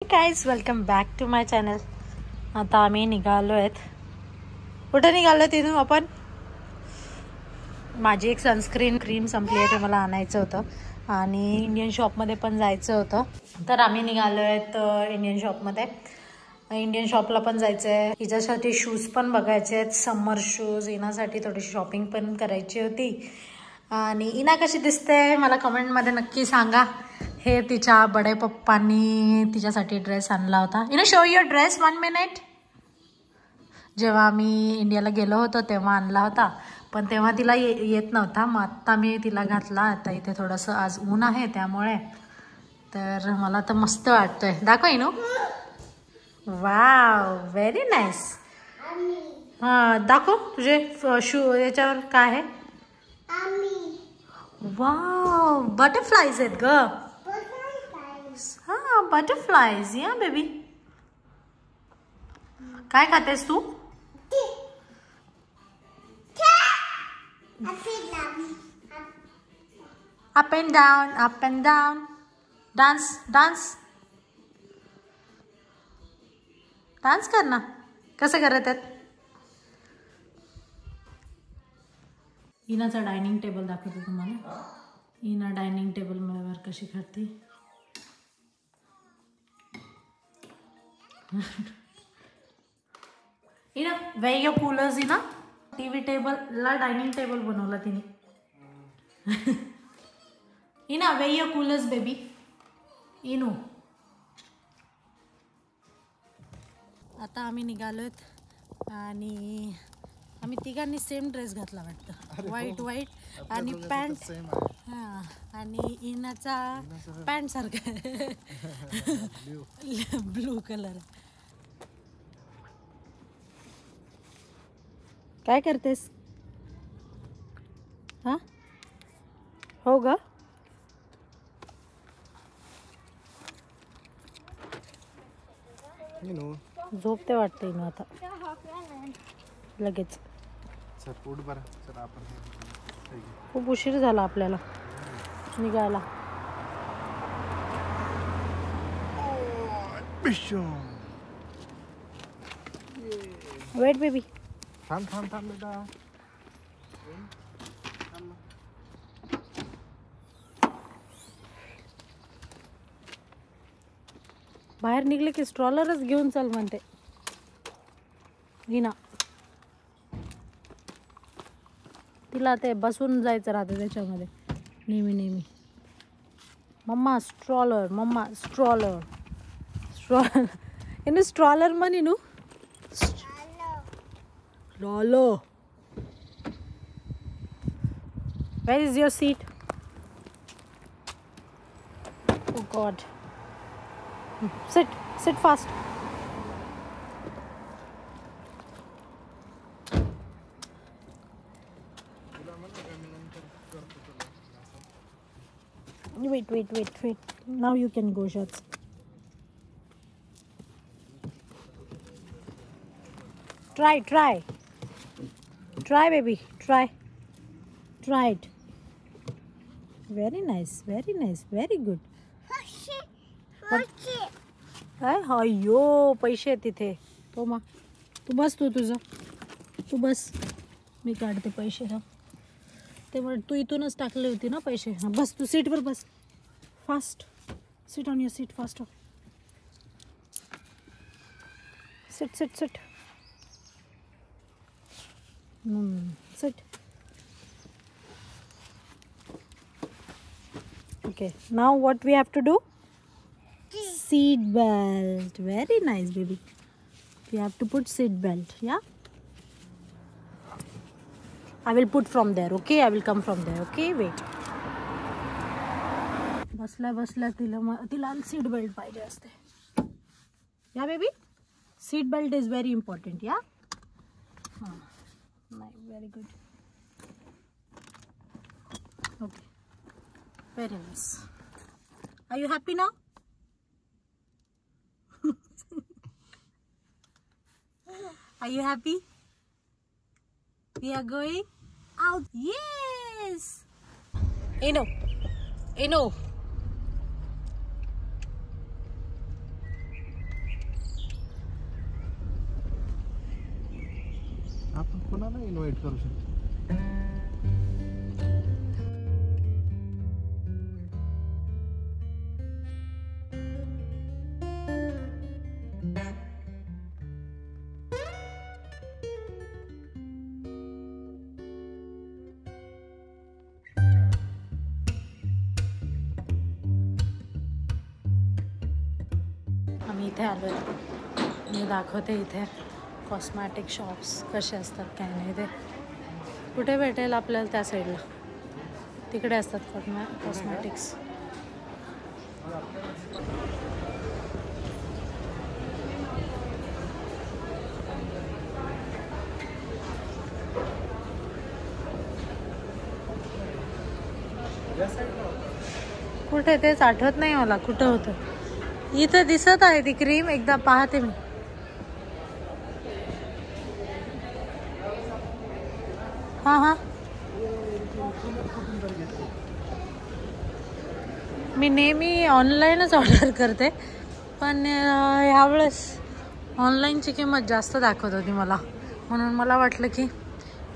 Guys welcome back to my channel. आता आम्ही निघालो आहेत. कुठे निघालो तिथून आपण? माझी एक सनस्क्रीन क्रीम संपली आहे, ते मला आणायचं होतं आणि इंडियन शॉपमध्ये पण जायचं होतं. तर आम्ही निघालो आहेत इंडियन शॉपमध्ये. इंडियन शॉपला पण जायचं आहे. हिच्यासाठी शूज पण बघायचे आहेत, समर शूज. इनासाठी थोडीशी शॉपिंग पण करायची होती. आणि इना कशी दिसते मला कमेंटमध्ये नक्की सांगा. हे तिच्या बडे पप्पांनी तिच्यासाठी ड्रेस आणला होता. You know show your dress 1 minute. जेव्हा आम्ही इंडियाला गेलो होतो तेव्हा आणला होता, पण तेव्हा तिला येत नव्हता. मग आत्ता मी तिला घातला. आता इथे थोडंसं आज ऊन आहे त्यामुळे तर मला तर मस्त वाटतोय. दाखव इनू. Wow, very nice. हां दाखव तुझे शू याच्यावर काय आहे. वाव, बटरफ्लाईज आहेत ग. हा बटरफ्लाईज. या बेबी. काय खातेस तू? Up and down, up and down. Dance dance dance कर ना. कसं करत आहेत? इनाचा डायनिंग टेबल दाखवते तुम्हाला. इना डायनिंग टेबल वर कशी करते. इना वेअर योर कूलर्स. इना टीव्ही टेबलला डायनिंग टेबल बनवला तिने. इना वेअर योर कूलर्स बेबी. इनू. आता आम्ही निघालोत आणि आम्ही तिघांनी सेम ड्रेस घातला वाटतं. व्हाईट आणि पॅन्ट. हां, आणि इनाचा पॅन्ट सारखा ब्लू कलर. काय करतेस? हां हो ग. झोपते वाटते इनू आता लगेच. खूप उशीर झाला आपल्याला निघायला. Wait baby. थांब बेटा. बाहेर निघले की स्ट्रॉलरच घेऊन चल म्हणते हिना. तिला ते बसून जायचं राहतं त्याच्यामध्ये नेहमी. Mamma stroller, mamma stroller. Inu stroller म्हण. Inu stroller. Where is your seat? Oh God. Sit fast. Wait. Now you can go, Shats. Try baby. Try it. Very nice. Very good. अय्यो पैसे तिथे. तो मा तू बस. तू बस. मी काढते पैसे. हा ते तू इथूनच टाकले होते ना पैसे. हां बस तू सीटवर बस. Fast sit on your seat. Fast sit. Sit. Okay, now what we have to do? Seat belt. Very nice baby. We have to put seat belt. Yeah, I will put from there. Okay, I will come from there. Okay, wait. बसल्या तिला seat belt पाहिजे असते. या baby, seat belt is very important. या नाही, very good. Okay, very nice. Are you happy now? Are you happy? We are going out. Yes. Eno. आपण कोणाला invite करू शकतो. आम्ही इथे आलो आहे. मी दाखवते इथे कॉस्मॅटिक शॉप्स कसे असतात काय नाही. ते कुठे भेटेल आपल्याला त्या साईडला तिकडे असतात कॉस्मॅटिक्स. कुठे तेच आठवत नाही मला कुठं होतं. इथं दिसत आहे ती क्रीम, एकदा पाहते मी. हां मी नेहमी ऑनलाईनच ऑर्डर करते, पण ह्यावेळेस ऑनलाईनची किंमत जास्त दाखवत होती मला, म्हणून मला वाटलं की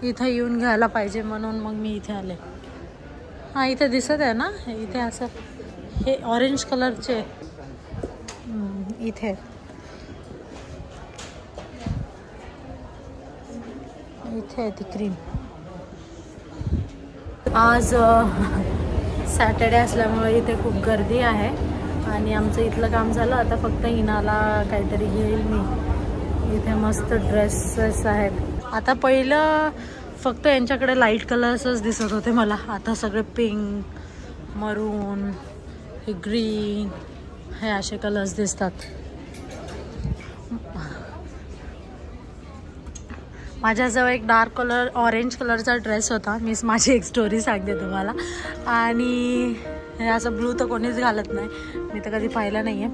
इथं येऊन घ्यायला पाहिजे, म्हणून मग मी इथे आले. हां इथे दिसत आहे ना, इथे असं हे ऑरेंज कलरचे इथे आहे ती क्रीम. आज सॅटर्डे असल्यामुळे इथे खूप गर्दी आहे आणि आमचं इथलं काम झालं. आता फक्त हिनाला काहीतरी घेईल मी. इथे मस्त ड्रेसेस आहेत. आता पहिलं फक्त यांच्याकडे लाईट कलर्सच दिसत होते मला, आता सगळे पिंक, मरून, हे ग्रीन, हे असे कलर्स दिसतात. माझ्याजवळ एक डार्क कलर ऑरेंज कलरचा ड्रेस होता. मी माझी एक स्टोरी सांगते तुम्हाला. आणि हे असं ब्लू तर कोणीच घालत नाही, मी तर कधी पाहिलं नाही आहे.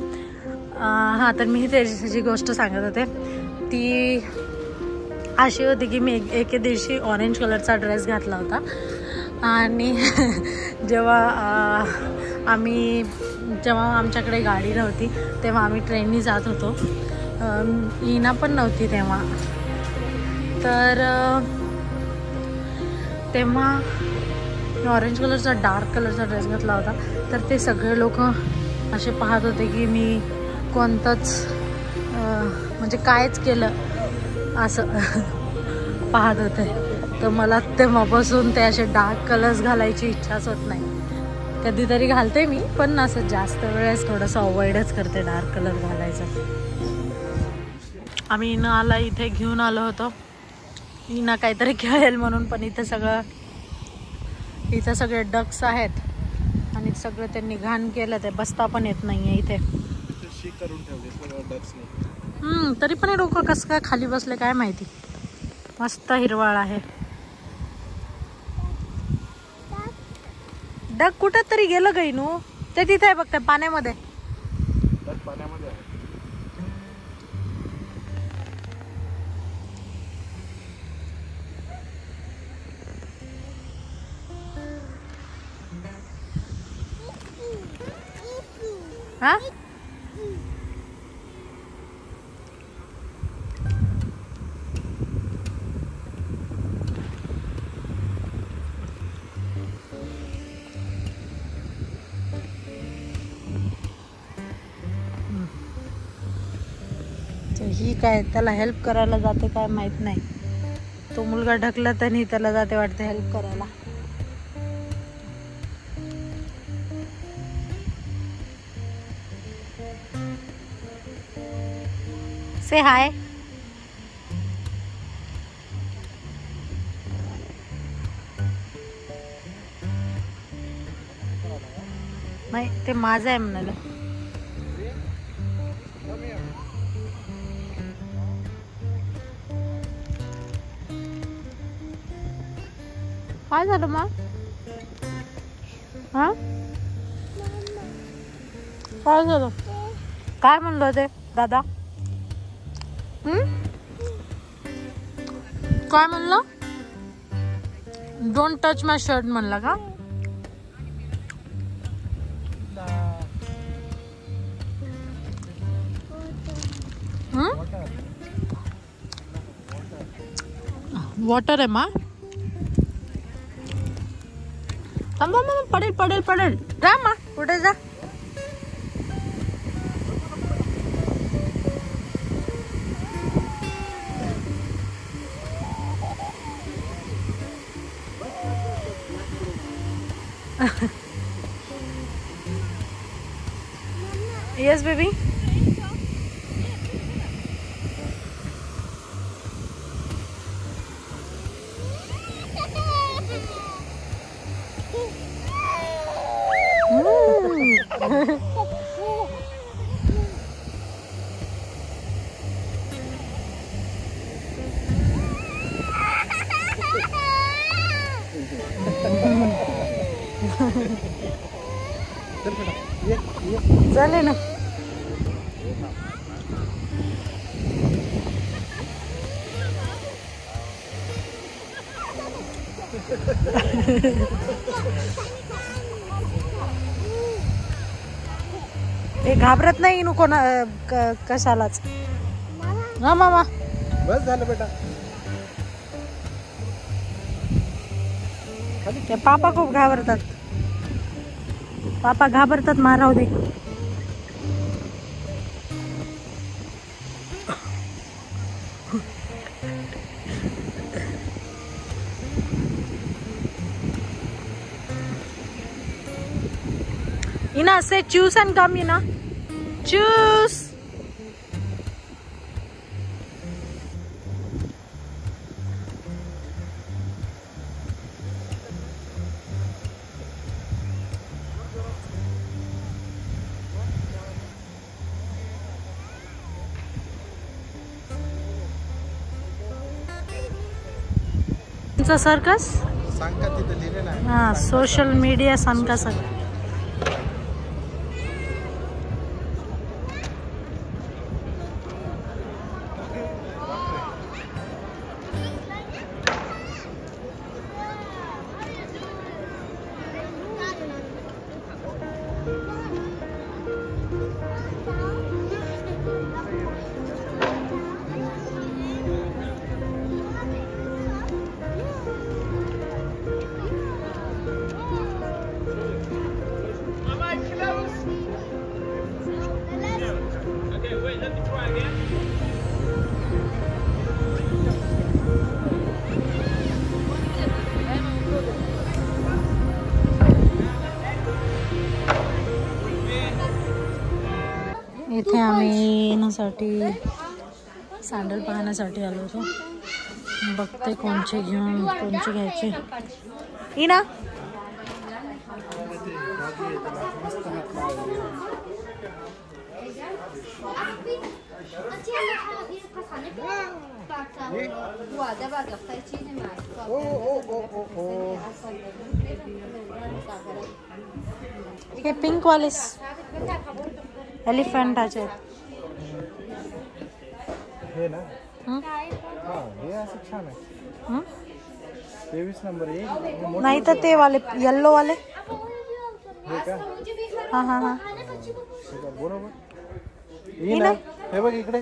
हां तर मी त्याची गोष्ट सांगत होते. ती अशी होती की मी एके दिवशी ऑरेंज कलरचा ड्रेस घातला होता आणि जेव्हा आमच्याकडे गाडी नव्हती तेव्हा आम्ही ट्रेननी जात होतो. हिना पण नव्हती तेव्हा, तर तेव्हा मी ऑरेंज कलरचा डार्क कलरचा ड्रेस घातला होता. तर ते सगळे लोक असे पाहत होते की मी कोणतंच म्हणजे कायच केलं असं पाहत होते. तर मला तेव्हापासून ते असे डार्क कलर्स घालायची इच्छाच होत नाही. कधीतरी घालते मी, पण असं जास्त वेळेस थोडंसं अवॉइडच करते डार्क कलर घालायचं. आम्ही हिनाला इथे घेऊन आलो होतो, हिना काहीतरी खेळेल म्हणून, पण इथं सगळे डक्स आहेत आणि सगळं त्यांनी घाण केलं. ते बसता पण येत नाहीये इथे. तरी पण हे लोक कसं काय खाली बसले काय माहिती. मस्त हिरवाळ आहे. डक कुठं तरी गेलं गई नू, ते तिथे आहे बघ त्या पाण्यामध्ये. हा ही काय त्याला हेल्प करायला जाते काय माहित नाही. तो मुलगा ढकलत तरी त्याला जाते वाटते हेल्प करायला. से हाय. नाही ते माझं आहे म्हणाला. काय झालं मग? हा काय झालं? काय म्हणलं ते दादा? काय म्हणलं? डोंट टच माय शर्ट म्हणला का? वॉटर आहे मा. पडेल पडेल पडेल. जा मा, कुठे जा. Yes, baby. झाले ना. हे घाबरत नाही नु कोणा कशालाच. हा मामा बस झालं बेटा. ते पापा खूप घाबरतात. पापा घाबरतात. माराव दे. Ina, say choose and come, Ina. Choose. It's a circus? सांग का तिथं लिहिलेलं आहे. हाँ, सोशल मीडिया सन का सर. इथे आम्ही येण्यासाठी सँडल पाहण्यासाठी आलो होतो. बघते कोणचे घेऊन कोणचे घ्यायचे. इना हे पिंक वाले एलिफंटाचे हे ना. हां, हे असं छान आहे. 23 नंबर आहे. नाही तर ते वाले येल्लो वाले. हे का? हां हां हां बरोबर. हे ना, हे बघ इकडे.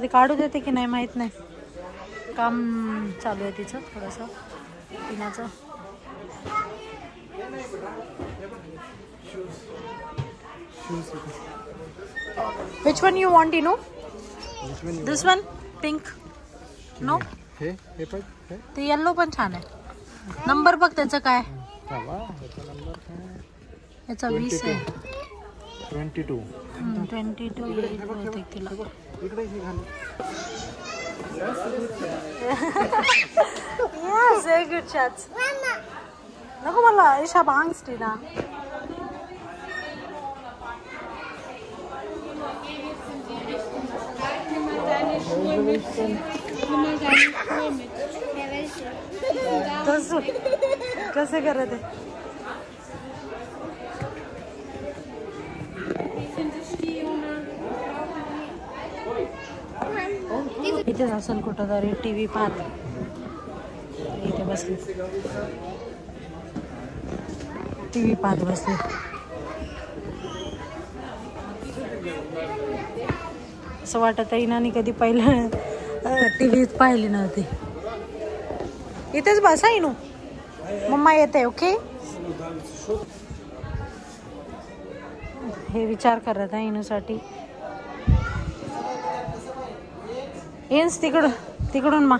ते काढू देते की नाही माहित नाही. काम चालू आहे तिचं थोडंसं पिण्याचं. Which one you want, Inu? This one, pink. No? हे पण ते येल्लो पण छान आहे. नंबर बघ त्याचा काय. याचा 20 आहे. 22. 22 बहुतेक तिला. इकडे हे घाल. Yeah, very good shots. नको मला ईशा भांगस्टी ना. कसे करत आहे. इथेच असेल कुठं तरी टीव्ही पाहत. इथे बसली टीव्ही पाहत बसली. असं वाटत आहे इनाने कधी पहिलं टीव्हीच पाहिली नव्हती. इथेच बसा इनू, मम्मा येते. ओके. हे विचार करत आहे इनूसाठी. येस तिकडून मा.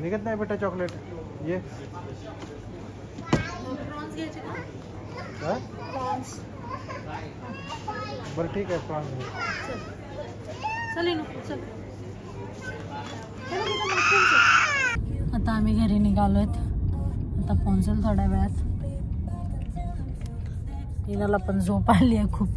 निघत नाही बेटा चॉकलेट. ये बरं ठीक आहे. प्रॉन्स आता आम्ही घरी निघालोय. आता पोहोचेल थोड्या वेळात. इनाला पण झोप आली आहे खूप.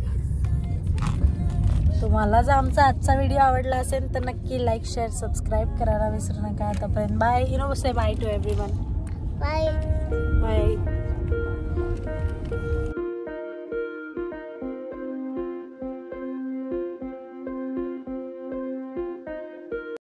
तुम्हाला जर आमचा आजचा व्हिडिओ आवडला असेल तर नक्की लाईक शेअर सबस्क्राईब करायला विसरू नका. आतापर्यंत bye. Say bye to everyone. Bye bye.